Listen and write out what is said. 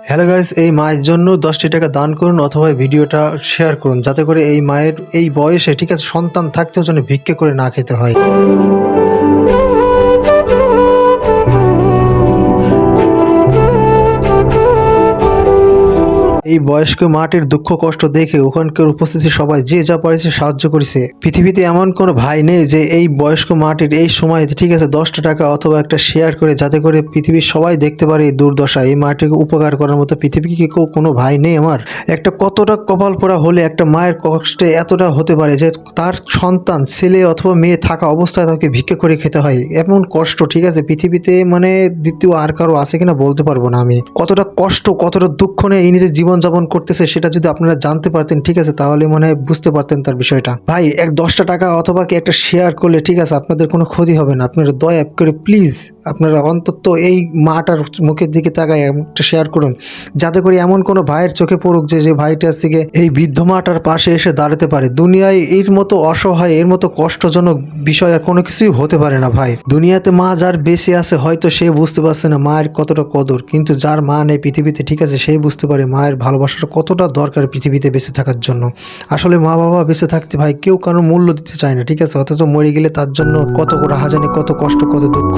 Hello guys, এই মায়ের জন্য 10টি টাকা দান করুন অথবা ভিডিওটা শেয়ার করুন যাতে করে এই মায়ের এই বয়সে ঠিক আছে সন্তান থাকতেও যেন ভিক্ষে করে না খেতে হয়। এই বয়স্ক মাটির দুঃখ কষ্ট দেখে ওখানকার উপস্থিতি সবাই যে যা পারেছে সাহায্য করেছে। পৃথিবীতে এমন কোনো ভাই নেই যে এই বয়স্ক মাটির এই সময় ঠিক আছে 10টা টাকা অথবা একটা শেয়ার করে যাতে করে পৃথিবীর সবাই দেখতে পারে এই দুর্দশা, এই মাটিকে উপকার করার মতো পৃথিবীকে কি কোনো ভাই নেই আমার? একটা কতটা কপাল পোড়া হলে একটা মায়ের কষ্টে এতটা হতে পারে যে তার সন্তান ছেলে অথবা মেয়ে থাকা অবস্থায় তাকে ভিক্ষা করে খেতে হয়। এমন কষ্ট ঠিক আছে পৃথিবীতে মানে দ্বিতীয় আর কারো আছে কিনা বলতে পারবো না আমি। কতটা কষ্ট কতটা দুঃখ নিয়ে এই নিজের জীবন যাপন করতেছে সেটা যদি আপনারা জানতে পারতেন ঠিক আছে তাহলে মনে হয় বুঝতে পারতেন তার বিষয়টা। ভাই 10টা টাকা অথবা কি একটা শেয়ার করলে ঠিক আছে আপনাদের কোনো ক্ষতি হবে না। আপনারা দয়া করে প্লিজ আপনারা অন্তত এই মাটার মুখের দিকে তাকায় একটা শেয়ার করুন যাতে করে এমন কোনো ভাইয়ের চোখে পড়ুক যে ভাইটা থেকে এই বৃদ্ধ মাটার পাশে এসে দাঁড়াতে পারে। দুনিয়ায় এর মতো অসহায় এর মতো কষ্টজনক বিষয় আর কোনো কিছুই হতে পারে না ভাই। দুনিয়াতে মা যার বেঁচে আছে হয়তো সে বুঝতে পারছে না মায়ের কতটা কদর, কিন্তু যার মা নেই পৃথিবীতে ঠিক আছে সেই বুঝতে পারে মায়ের ভালোবাসাটা কতটা দরকার পৃথিবীতে বেঁচে থাকার জন্য। আসলে মা বাবা বেঁচে থাকতে ভাই কেউ কারোর মূল্য দিতে চায় না ঠিক আছে, অথচ মরে গেলে তার জন্য কত রাহাজানি, কত কষ্ট, কত দুঃখ।